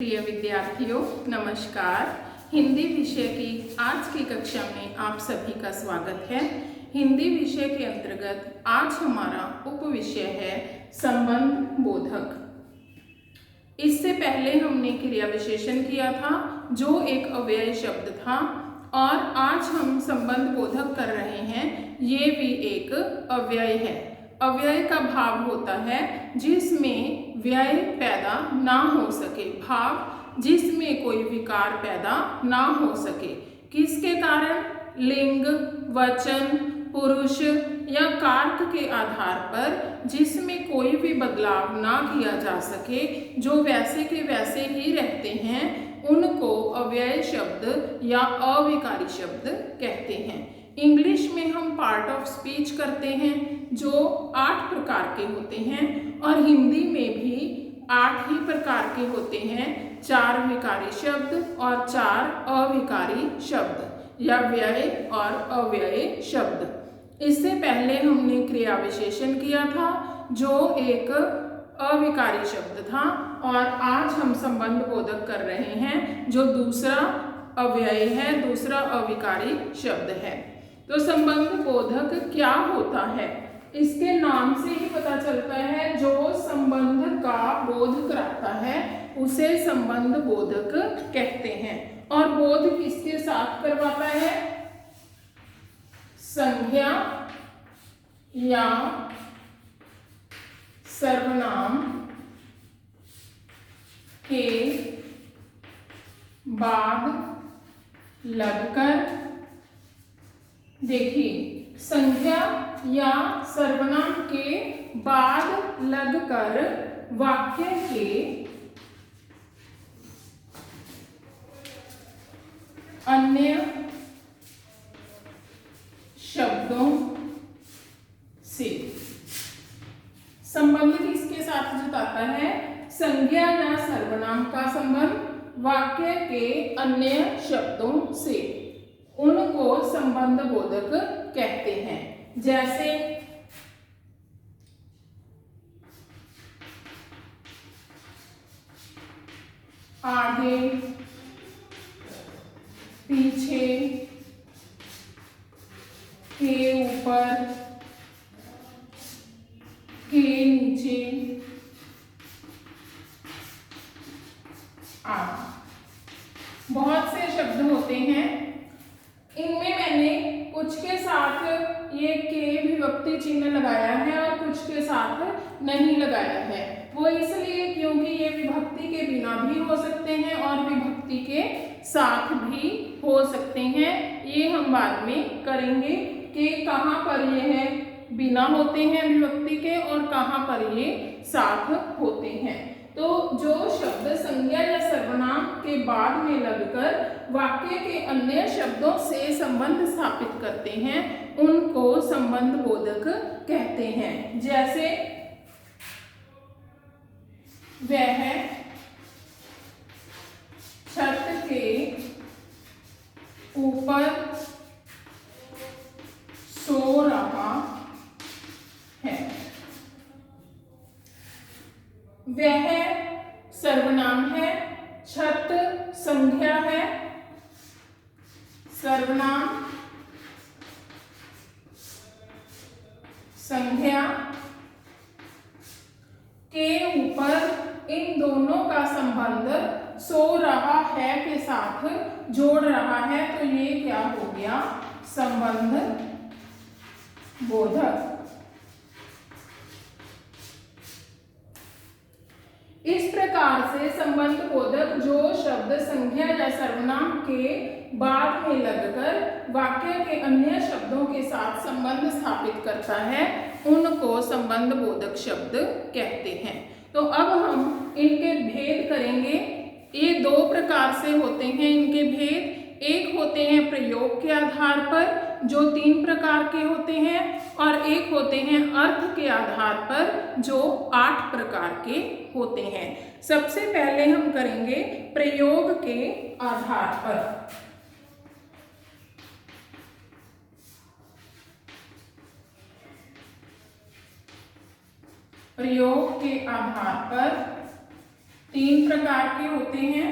प्रिय विद्यार्थियों नमस्कार। हिंदी विषय की आज की कक्षा में आप सभी का स्वागत है। हिंदी विषय के अंतर्गत आज हमारा उप विषय है संबंध बोधक। इससे पहले हमने क्रिया विशेषण किया था जो एक अव्यय शब्द था, और आज हम संबंध बोधक कर रहे हैं। ये भी एक अव्यय है। अव्यय का भाव होता है जिसमें व्यय पैदा ना हो सके, भाव जिसमें कोई विकार पैदा ना हो सके। किसके कारण? लिंग, वचन, पुरुष या कारक के आधार पर जिसमें कोई भी बदलाव ना किया जा सके, जो वैसे के वैसे ही रहते हैं, उनको अव्यय शब्द या अविकारी शब्द कहते हैं। इंग्लिश में हम पार्ट ऑफ स्पीच करते हैं जो 8 प्रकार के होते हैं, और हिंदी में भी 8 ही प्रकार के होते हैं। 4 विकारी शब्द और 4 अविकारी शब्द या व्यय और अव्यय शब्द। इससे पहले हमने क्रिया विशेषण किया था जो एक अविकारी शब्द था, और आज हम संबंध बोधक कर रहे हैं जो दूसरा अव्यय है, दूसरा अविकारी शब्द है। तो संबंध बोधक क्या होता है? इसके नाम से ही पता चलता है, जो संबंध का बोध कराता है उसे संबंध बोधक कहते हैं। और बोध किसके साथ करवाता है? संज्ञा या सर्वनाम के बाद लगकर। देखिए, संज्ञा या सर्वनाम के बाद लगकर वाक्य के अन्य शब्दों से संबंध किसके साथ जताता है? संज्ञा या सर्वनाम का संबंध वाक्य के अन्य शब्दों से, उनको संबंध बोधक कहते हैं। जैसे आगे, पीछे, के ऊपर, के नीचे आदि। बहुत से शब्द होते हैं, इनमें मैंने कुछ के साथ ये के विभक्ति चिन्ह लगाया है और कुछ के साथ नहीं लगाया है। वो इसलिए क्योंकि ये विभक्ति के बिना भी हो सकते हैं और विभक्ति के साथ भी हो सकते हैं। ये हम बाद में करेंगे कि कहाँ पर ये है बिना होते हैं विभक्ति के और कहाँ पर ये साथ होते हैं। तो जो शब्द संज्ञा या सर्वनाम के बाद में लगकर वाक्य के अन्य शब्दों से संबंध स्थापित करते हैं, उनको संबंध बोधक कहते हैं। जैसे वह छत के ऊपर सो रहा है। वह सर्वनाम है, छत संज्ञा है। सर्वनाम संज्ञा के ऊपर इन दोनों का संबंध सो रहा है के साथ जोड़ रहा है, तो ये क्या हो गया? संबंध बोधक। इस प्रकार से संबंध बोधक जो शब्द संज्ञा या सर्वनाम के बाद में लगकर वाक्य के अन्य शब्दों के साथ संबंध स्थापित करता है, उनको संबंध बोधक शब्द कहते हैं। तो अब हम इनके भेद करेंगे। ये 2 प्रकार से होते हैं इनके भेद। एक होते हैं प्रयोग के आधार पर जो 3 प्रकार के होते हैं, और एक होते हैं अर्थ के आधार पर जो 8 प्रकार के होते हैं। सबसे पहले हम करेंगे प्रयोग के आधार पर। प्रयोग के आधार पर तीन प्रकार के होते हैं।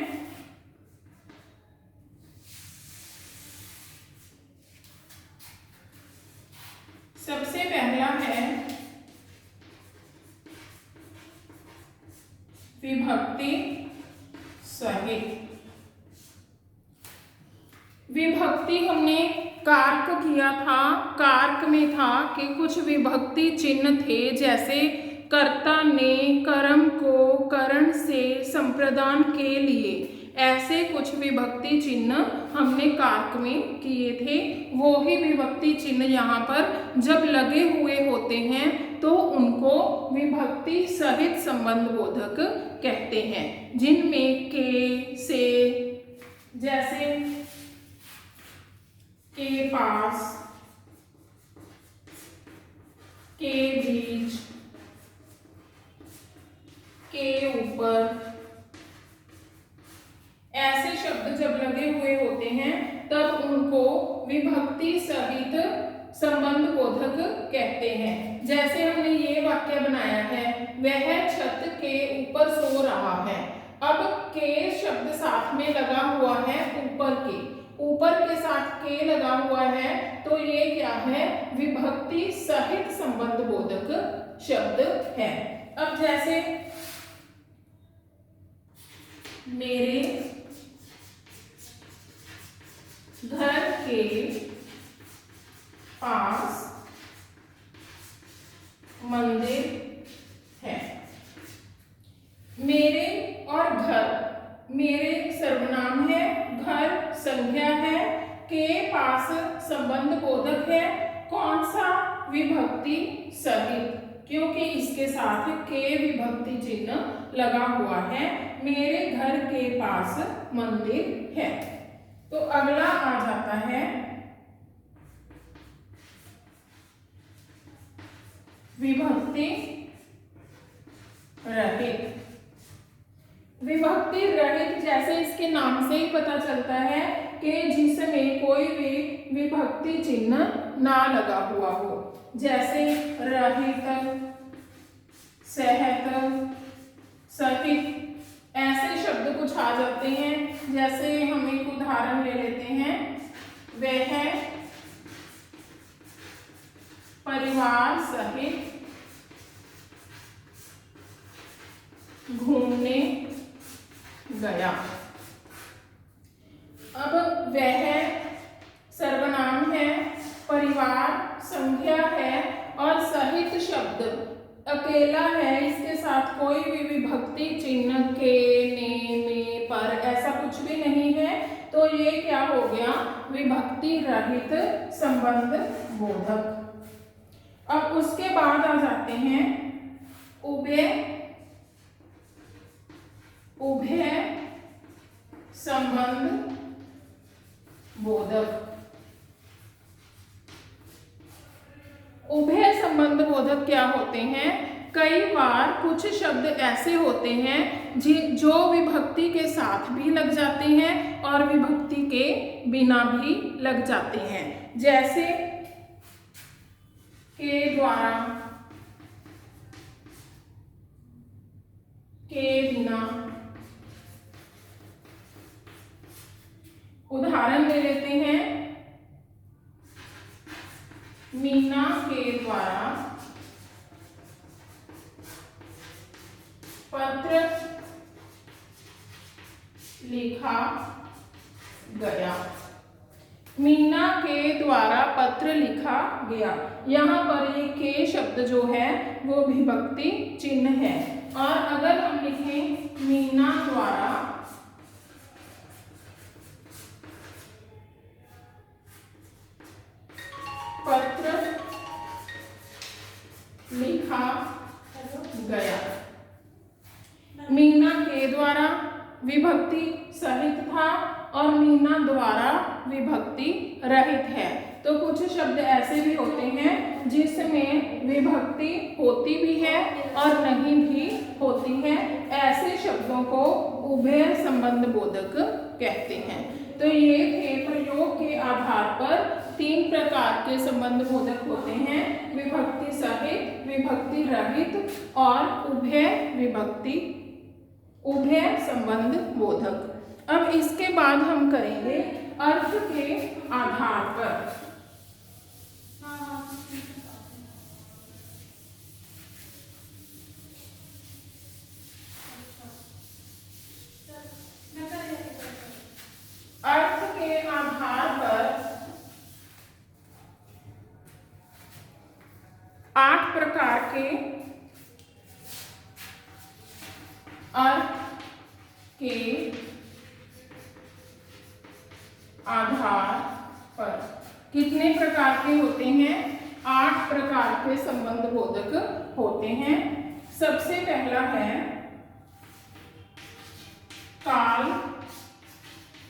सबसे पहला है विभक्ति सहित। विभक्ति हमने कारक किया था, कारक में था कि कुछ विभक्ति चिन्ह थे, जैसे कर्ता ने, कर्म को, करण से, संप्रदान के लिए, ऐसे कुछ विभक्ति चिन्ह हमने कारक में किए थे। वो ही विभक्ति चिन्ह यहाँ पर जब लगे हुए होते हैं तो उनको विभक्ति सहित संबंध बोधक कहते हैं, जिनमें के, से, जैसे के पास, के बीच, के ऊपर, ऐसे शब्द जब लगे हुए होते हैं तब उनको विभक्ति सहित संबंध बोधक कहते हैं। जैसे हमने ये वाक्य बनाया है, वह छत के ऊपर सो रहा है। अब के शब्द साथ में लगा हुआ है ऊपर के, ऊपर के साथ के लगा हुआ है, तो ये क्या है, विभक्ति सहित संबंध बोधक शब्द है। अब जैसे मेरे घर के पास मंदिर है। मेरे और घर, मेरे सर्वनाम है, घर संज्ञा है, के पास संबंध बोधक है। कौन सा, विभक्ति सहित, क्योंकि इसके साथ के विभक्ति चिन्ह लगा हुआ है। मेरे घर के पास मंदिर है। तो अगला आ जाता है विभक्ति रहित। विभक्ति रहित जैसे इसके नाम से ही पता चलता है कि जिसमें कोई भी विभक्ति चिन्ह ना लगा हुआ हो, जैसे रहित, सहत, सहित, ऐसे शब्द कुछ आ जाते हैं। जैसे हम एक उदाहरण ले लेते हैं, वह परिवार सहित घूमने गया। अब वह सर्वनाम है, परिवार संज्ञा है और सहित शब्द अकेला है, इसके साथ कोई भी विभक्ति चिन्ह के, ने, में, पर ऐसा कुछ भी नहीं है, तो ये क्या हो गया, विभक्ति रहित संबंध बोधक। अब उसके बाद आ जाते हैं उभय, उभय संबंध बोधक। उभय संबंध बोधक क्या होते हैं, कई बार कुछ शब्द ऐसे होते हैं जो विभक्ति के साथ भी लग जाते हैं और विभक्ति के बिना भी लग जाते हैं। जैसे के द्वारा, के बिना। उदाहरण ले लेते हैं, मीना के द्वारा पत्र लिखा गया। मीना के द्वारा पत्र लिखा गया। यहाँ पर ये के शब्द जो है वो विभक्ति चिन्ह है। और अगर हम लिखें मीना द्वारा पत्र लिखा गया, मीना के द्वारा विभक्ति सहित था और मीना द्वारा विभक्ति रहित है। तो कुछ शब्द ऐसे भी होते हैं जिसमें विभक्ति होती भी है और नहीं भी होती है। ऐसे शब्दों को उभय संबंध बोधक कहते हैं। तो ये थे प्रयोग के आधार पर 3 प्रकार के संबंध बोधक होते हैं, विभक्ति सहित, विभक्ति रहित और उभय विभक्ति, उभय संबंध बोधक। अब इसके बाद हम करेंगे अर्थ के आधार पर। अर्थ के आधार पर 8 प्रकार के अर्थ के आधार पर कितने प्रकार के होते हैं? 8 प्रकार के संबंध बोधक होते हैं। सबसे पहला है काल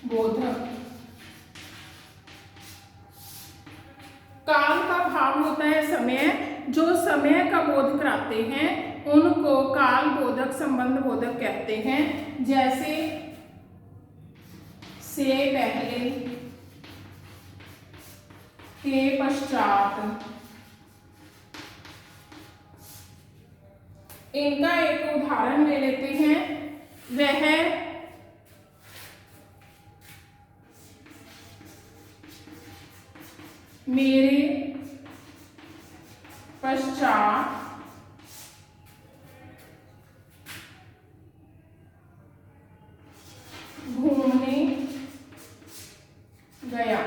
बोधक। काल का भाव होता है समय। जो समय का बोध कराते हैं उनको काल बोधक संबंध बोधक कहते हैं। जैसे से पहले, के पश्चात। इनका एक उदाहरण ले लेते हैं। वह मेरे पश्चात घूमने गया।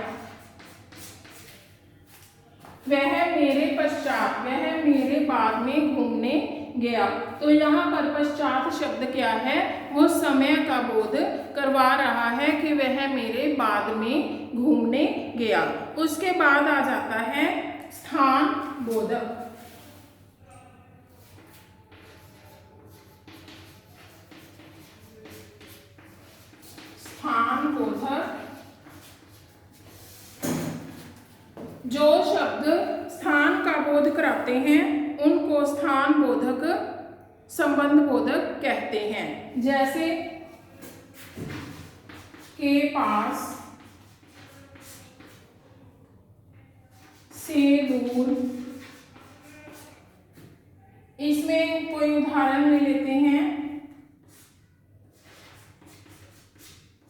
वह मेरे पश्चात, वह मेरे बाद में घूमने गया। तो यहाँ पर पश्चात शब्द क्या है? वो समय का बोध करवा रहा है कि वह मेरे बाद में घूमने गया। उसके बाद आ जाता है स्थान बोधक। स्थान बोधक जो शब्द स्थान का बोध कराते हैं उनको स्थान बोधक संबंध बोधक कहते हैं। जैसे के पास, से दूर। इसमें कोई उदाहरण ले लेते हैं।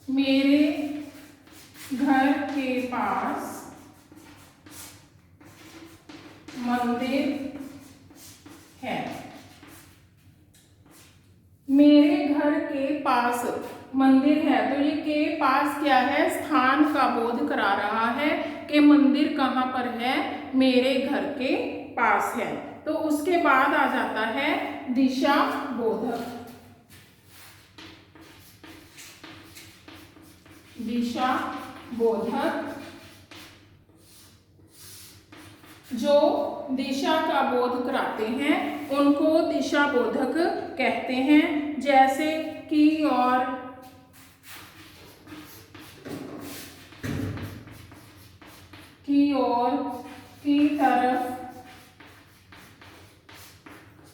मेरे घर के पास मंदिर है। मेरे घर के पास मंदिर है, तो ये के पास क्या है? स्थान का बोध करा रहा है कि मंदिर कहाँ पर है? मेरे घर के पास है। तो उसके बाद आ जाता है दिशा बोधक। दिशा बोधक जो दिशा का बोध कराते हैं उनको दिशा बोधक कहते हैं। जैसे की ओर, की ओर, की तरफ,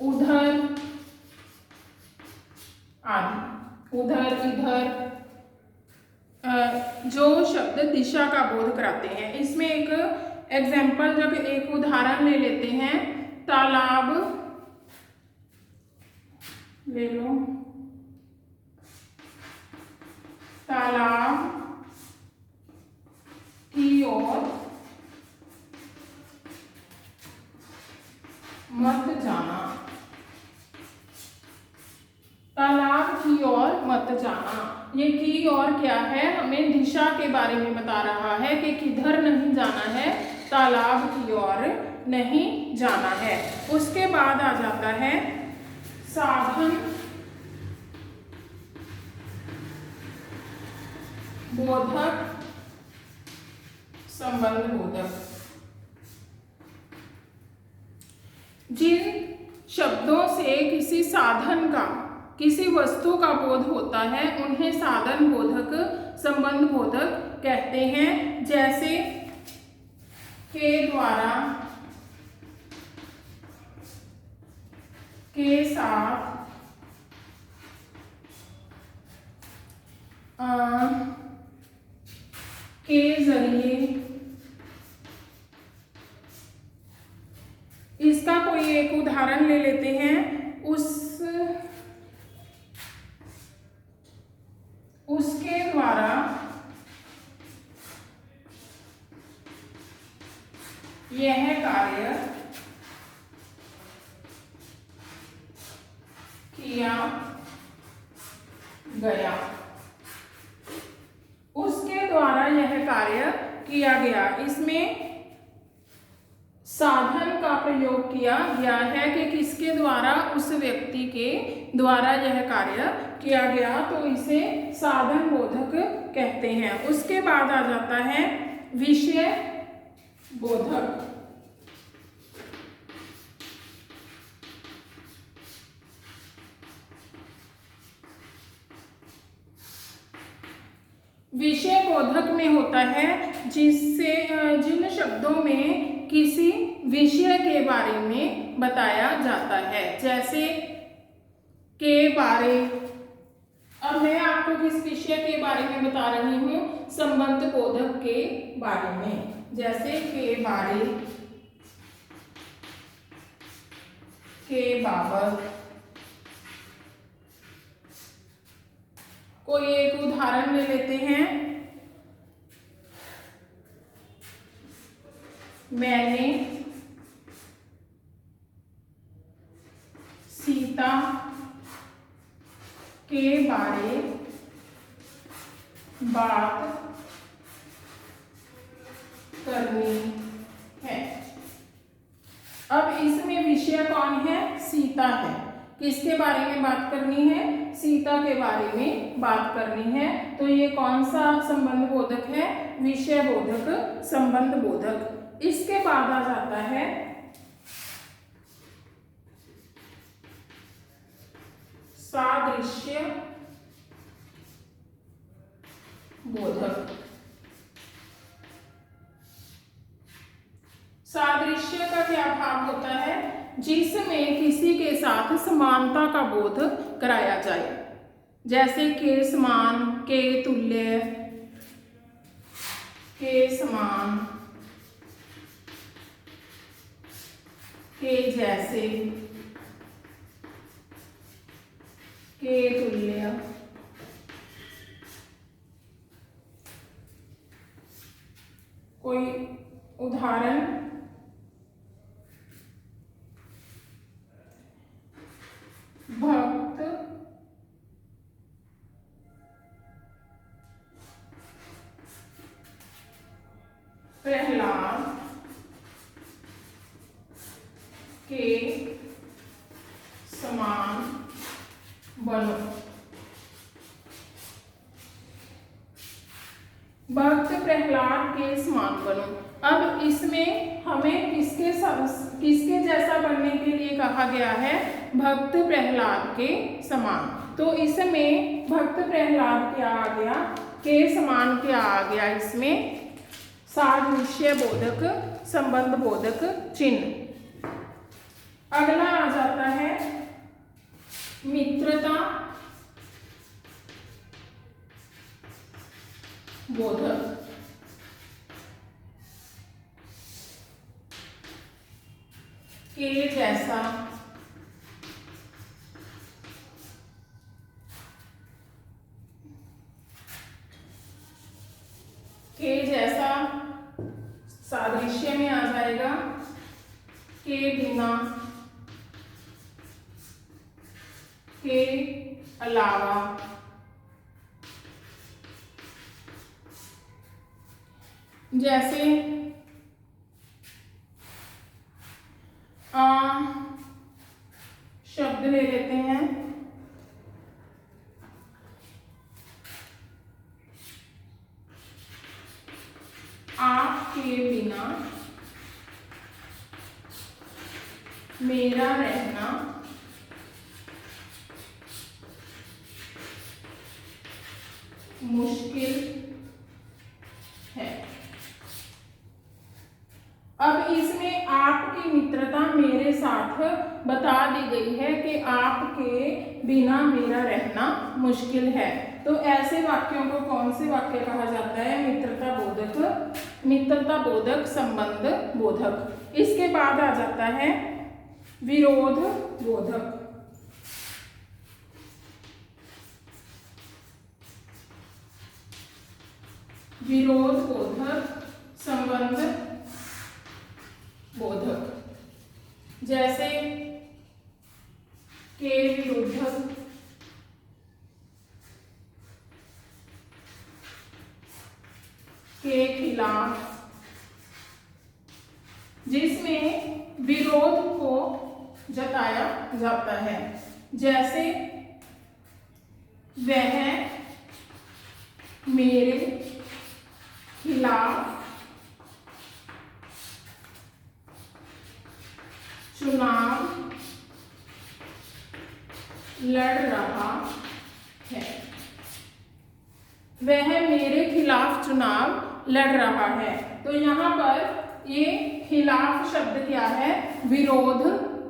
उधर आदि। उधर, इधर जो शब्द दिशा का बोध कराते हैं। इसमें एक एग्जाम्पल, जब एक उदाहरण ले लेते हैं। तालाब ले लो। तालाब की ओर मत जाना। तालाब की ओर मत जाना। ये की ओर क्या है? हमें दिशा के बारे में बता रहा है कि किधर नहीं जाना है, तालाब की ओर नहीं जाना है। उसके बाद आ जाता है साधन बोधक संबंध बोधक। जिन शब्दों से किसी साधन का, किसी वस्तु का बोध होता है उन्हें साधन बोधक संबंध बोधक कहते हैं। जैसे के द्वारा, के साथ, के जरिए। इसका कोई एक उदाहरण ले लेते हैं। द्वारा यह कार्य किया गया, उसके द्वारा यह कार्य किया गया। इसमें साधन का प्रयोग किया गया है कि किसके द्वारा, उस व्यक्ति के द्वारा यह कार्य किया गया, तो इसे साधन बोधक कहते हैं। उसके बाद आ जाता है विषय बोधक। विषय बोधक में होता है जिससे जिन शब्दों में किसी विषय के बारे में बताया जाता है, जैसे के बारे। अब मैं आपको किस विषय के बारे में बता रही हूँ, संबंध बोधक के बारे में। जैसे के बारे, के बाबत। कोई एक उदाहरण ले लेते हैं। मैंने सीता के बारे बात करनी है। अब इसमें विषय कौन है, सीता है। किसके बारे में बात करनी है, सीता के बारे में बात करनी है। तो ये कौन सा संबंध बोधक है, विषय बोधक, संबंध बोधक। इसके बाद आ जाता है सादृश्य बोधक। सादृश्य का क्या भाव होता है, जिसमें किसी के साथ समानता का बोध कराया जाए। जैसे के समान, के तुल्य, के समान, के जैसे, के तुल्य। कोई उदाहरण, भक्त प्रहलाद के समान बनो। भक्त प्रहलाद के समान बनो। अब इसमें हमें किसके जैसा बनने के लिए कहा गया है, भक्त प्रहलाद के समान। तो इसमें भक्त प्रहलाद क्या आ गया, के समान क्या आ गया, इसमें सादृश्य बोधक, संबंध बोधक चिन्ह। अगला आ जाता है मित्रता बोधक। के जैसा, के जैसा सादृश्य में आ जाएगा, के बिना, के अलावा। जैसे शब्द ले लेते हैं, आपके बिना मेरा रहना मुश्किल है। अब इसमें आपकी मित्रता मेरे साथ बता दी गई है कि आपके बिना मेरा रहना मुश्किल है। तो ऐसे वाक्यों को कौन से वाक्य कहा जाता है, मित्रता बोधक, मित्रता बोधक, संबंध बोधक। इसके बाद आ जाता है विरोध बोधक। विरोध बोधक, संबंध बोधक। जैसे के विरुद्ध, के खिलाफ, जिसमें विरोध को जताया जाता है। जैसे वह मेरे खिलाफ चुनाव लड़ रहा है। वह मेरे खिलाफ चुनाव लड़ रहा है। तो यहाँ पर ये खिलाफ शब्द क्या है? विरोध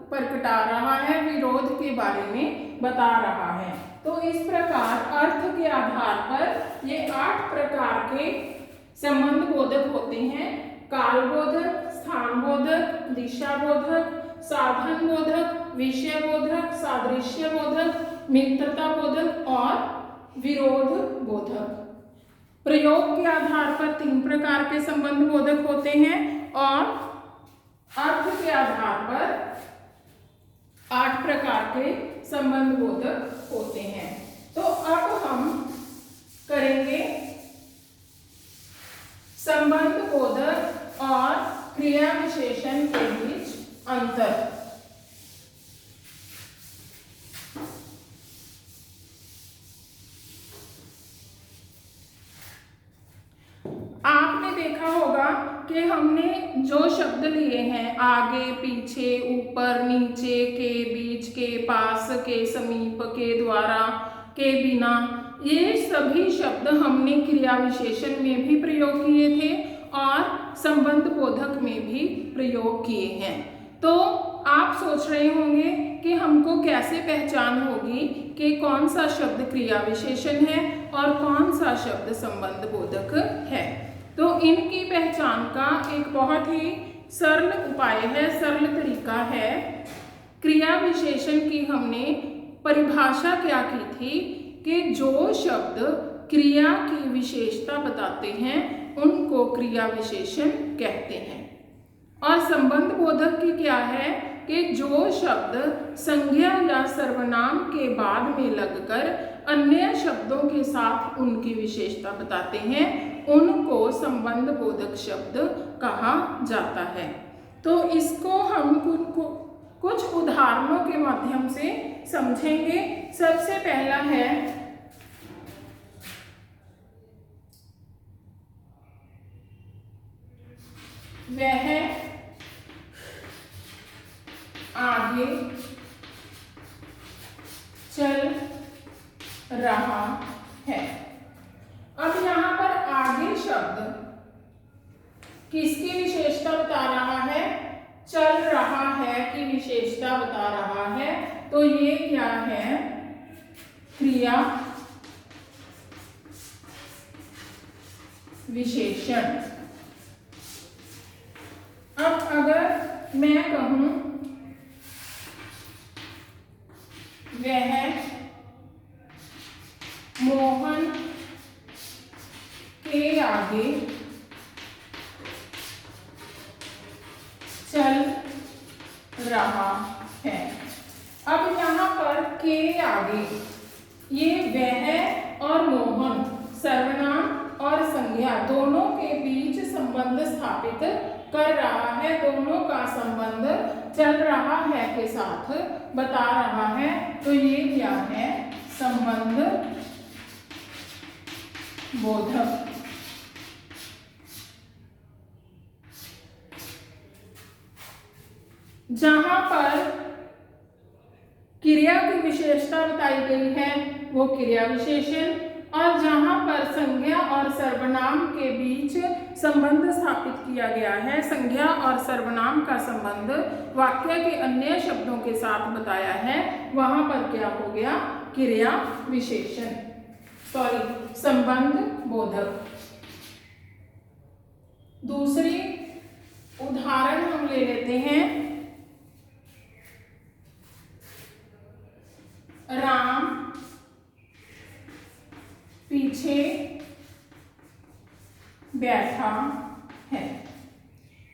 प्रकटा रहा है, विरोध के बारे में बता रहा है। तो इस प्रकार अर्थ के आधार पर ये 8 प्रकार के संबंध बोधक होते हैं। काल बोधक, स्थान बोधक, दिशा बोधक, साधन बोधक, विषय बोधक, सादृश्य बोधक, मित्रता बोधक और विरोध बोधक। प्रयोग के आधार पर 3 प्रकार के संबंध बोधक होते हैं और अर्थ के आधार पर 8 प्रकार के संबंध बोधक होते हैं। तो अब हम करेंगे संबंध बोधक और क्रिया विशेषण के बीच अंतर। आपने देखा होगा कि हमने जो शब्द लिए हैं आगे, पीछे, ऊपर, नीचे, के, बीच, के, पास, के, समीप, के द्वारा, के बिना, ये सभी शब्द हमने क्रिया विशेषण में भी प्रयोग किए थे और संबंध बोधक में भी प्रयोग किए हैं। तो आप सोच रहे होंगे कि हमको कैसे पहचान होगी कि कौन सा शब्द क्रिया विशेषण है और कौन सा शब्द संबंध बोधक है। तो इनकी पहचान का एक बहुत ही सरल उपाय है, सरल तरीका है। क्रिया विशेषण की हमने परिभाषा क्या की थी कि जो शब्द क्रिया की विशेषता बताते हैं उनको क्रिया विशेषण कहते हैं। और संबंध बोधक की क्या है कि जो शब्द संज्ञा या सर्वनाम के बाद में लगकर अन्य शब्दों के साथ उनकी विशेषता बताते हैं उनको संबंध बोधक शब्द कहा जाता है। तो इसको हम कुछ उदाहरणों के माध्यम से समझेंगे। सबसे पहला है वह आगे चल रहा है। अब यहाँ पर आगे शब्द किसकी विशेषता बता रहा है? चल रहा है की विशेषता बता रहा है। तो ये क्या है? क्रिया विशेषण। अब अगर मैं कहूं वह मोहन के आगे चल रहा है। अब यहाँ पर के आगे ये वह और मोहन सर्वनाम और संज्ञा दोनों के बीच संबंध स्थापित कर रहा है। दोनों का संबंध चल रहा है के साथ बता रहा है। तो ये क्या है? संबंध बोधक। जहां पर क्रिया की विशेषता बताई गई है वो क्रिया विशेषण, और जहां पर संज्ञा और सर्वनाम के बीच संबंध स्थापित किया गया है, संज्ञा और सर्वनाम का संबंध वाक्य के अन्य शब्दों के साथ बताया है, वहां पर क्या हो गया? क्रिया विशेषण, संबंध बोधक। दूसरी उदाहरण हम ले लेते हैं। राम पीछे बैठा है।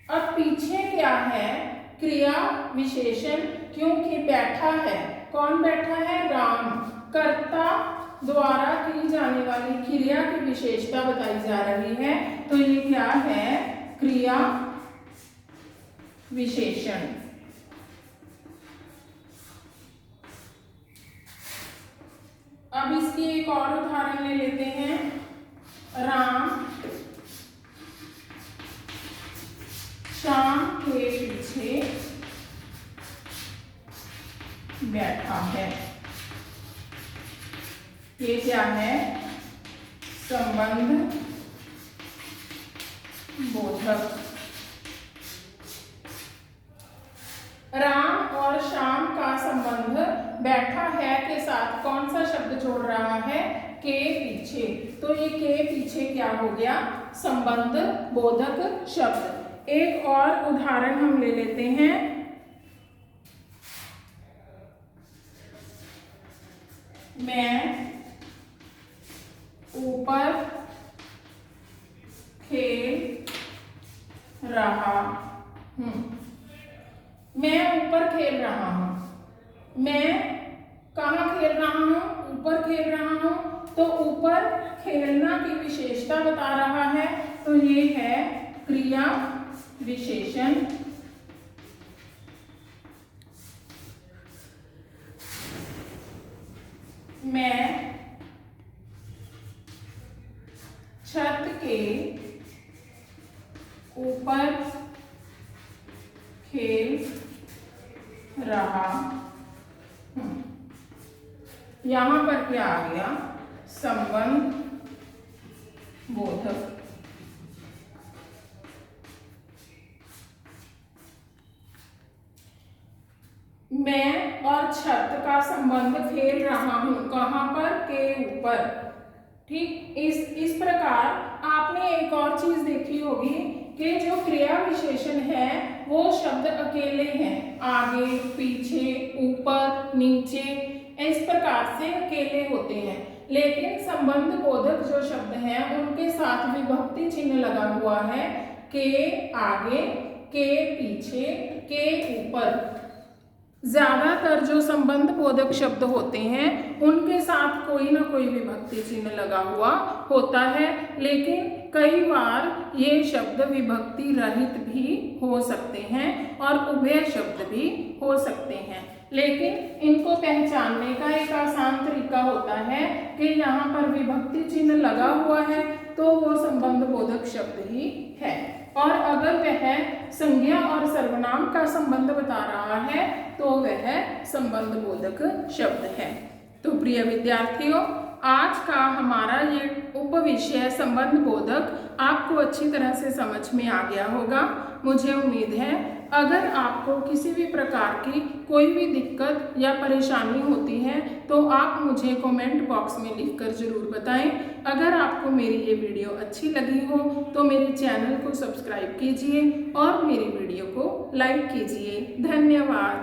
अब पीछे क्या है, क्रिया विशेषण, क्योंकि बैठा है, कौन बैठा है, राम। कर्ता द्वारा की जाने वाली क्रिया की विशेषता बताई जा रही है, तो ये क्या है, क्रिया विशेषण। अब इसकी एक और उदाहरण ले लेते हैं। राम शाम के पीछे बैठा है। ये क्या है, संबंध बोधक। राम और श्याम का संबंध बैठा है के साथ कौन सा शब्द जोड़ रहा है, के पीछे। तो ये के पीछे क्या हो गया, संबंध बोधक शब्द। एक और उदाहरण हम ले लेते हैं। मैं ऊपर खेल रहा हूं। मैं ऊपर खेल रहा हूं। मैं कहाँ खेल रहा हूं, ऊपर खेल रहा हूं। तो ऊपर खेलना की विशेषता बता रहा है, तो ये है क्रिया विशेषण। मैं छत के ऊपर खेल रहा हूं। यहां पर क्या आ गया, संबंध बोधक। मैं और छत का संबंध खेल रहा हूं, कहां पर, के ऊपर। ठीक, इस प्रकार आपने एक और चीज देखी होगी कि जो क्रिया विशेषण है वो शब्द अकेले हैं, आगे पीछे ऊपर नीचे, इस प्रकार से अकेले होते हैं। लेकिन संबंध बोधक जो शब्द हैं उनके साथ विभक्ति चिन्ह लगा हुआ है, के आगे, के पीछे, के ऊपर। ज्यादातर जो संबंध बोधक शब्द होते हैं उनके साथ कोई ना कोई विभक्ति चिन्ह लगा हुआ होता है, लेकिन कई बार ये शब्द विभक्ति रहित भी हो सकते हैं और उभय शब्द भी हो सकते हैं। लेकिन इनको पहचानने का एक आसान तरीका होता है कि यहाँ पर विभक्ति चिन्ह लगा हुआ है तो वो संबंध बोधक शब्द ही है, और अगर वह संज्ञा और सर्वनाम का संबंध बता रहा है तो वह संबंध बोधक शब्द है। तो प्रिय विद्यार्थियों, आज का हमारा ये उपविषय संबंध बोधक आपको अच्छी तरह से समझ में आ गया होगा, मुझे उम्मीद है। अगर आपको किसी भी प्रकार की कोई भी दिक्कत या परेशानी होती है तो आप मुझे कमेंट बॉक्स में लिखकर जरूर बताएं। अगर आपको मेरी ये वीडियो अच्छी लगी हो तो मेरे चैनल को सब्सक्राइब कीजिए और मेरी वीडियो को लाइक कीजिए। धन्यवाद।